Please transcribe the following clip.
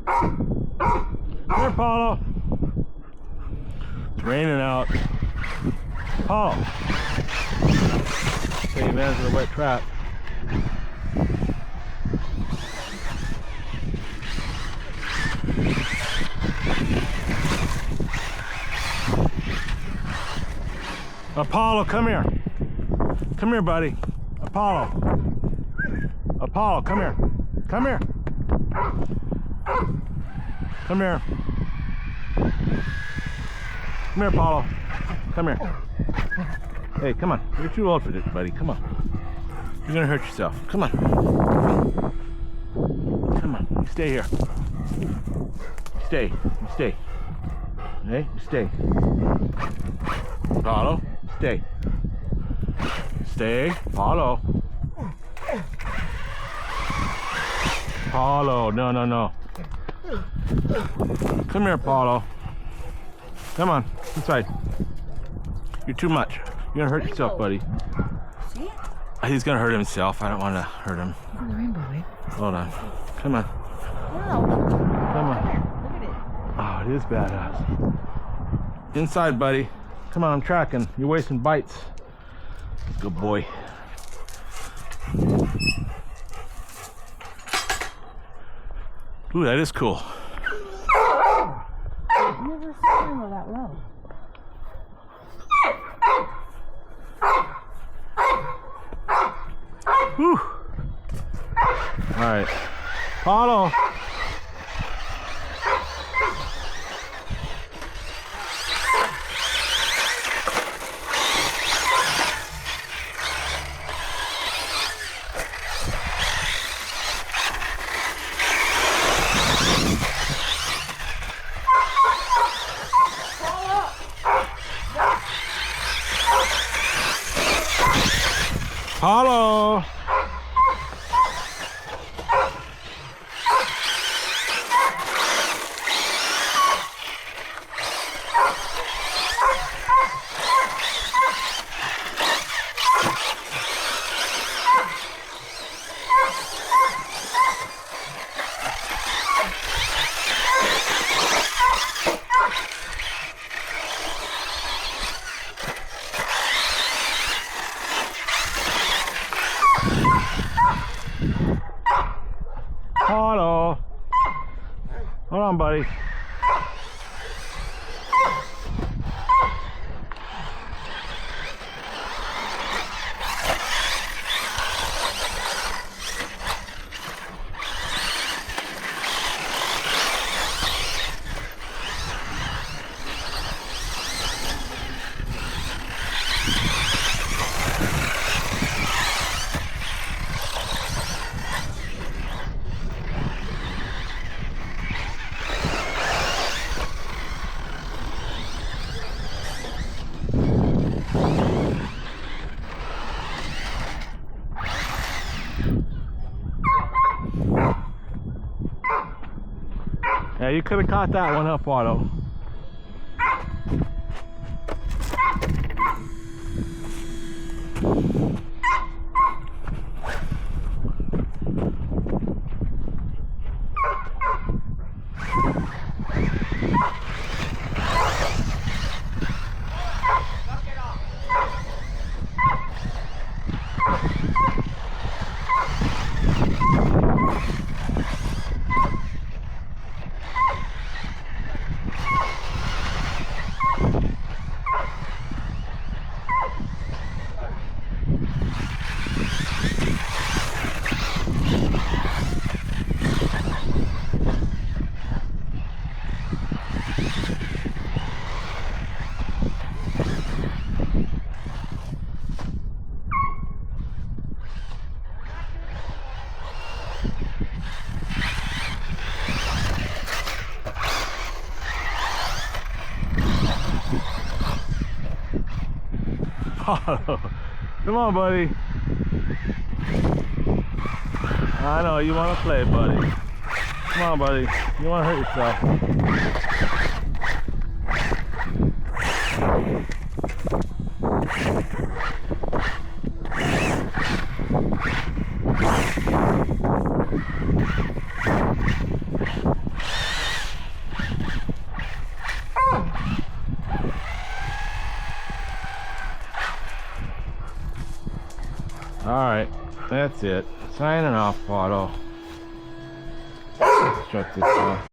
Come here, Paulo. It's raining out. Paulo. Take advantage of the wet trap. Apollo, come here. Come here, buddy. Apollo. Apollo, come here. Come here. Come here. Come here, Apollo. Come here. Hey, come on. You're too old for this, buddy. Come on. You're gonna hurt yourself. Come on. Come on. Stay here. Stay. Stay. Hey, stay. Apollo. Stay. Stay. Paulo. Paulo. No, no, no. Come here, Paulo. Come on. Inside. You're too much. You're gonna hurt yourself, buddy. See? He's gonna hurt himself. I don't want to hurt him. Look at the rainbow, babe. Hold on. Come on. Wow. Come on. Look at it. Oh, it is badass. Inside, buddy. Come on, I'm tracking. You're wasting bites. Good boy. Ooh, that is cool. I've never seen him that low. Whew. All right. Paulo. Paulo. Paulo. Hold on, buddy. Yeah, you could have caught that one up, Otto. Come on, buddy. I know you want to play, buddy. Come on, buddy. You want to hurt yourself. Alright, that's it. Signing off, Otto. Shut this off.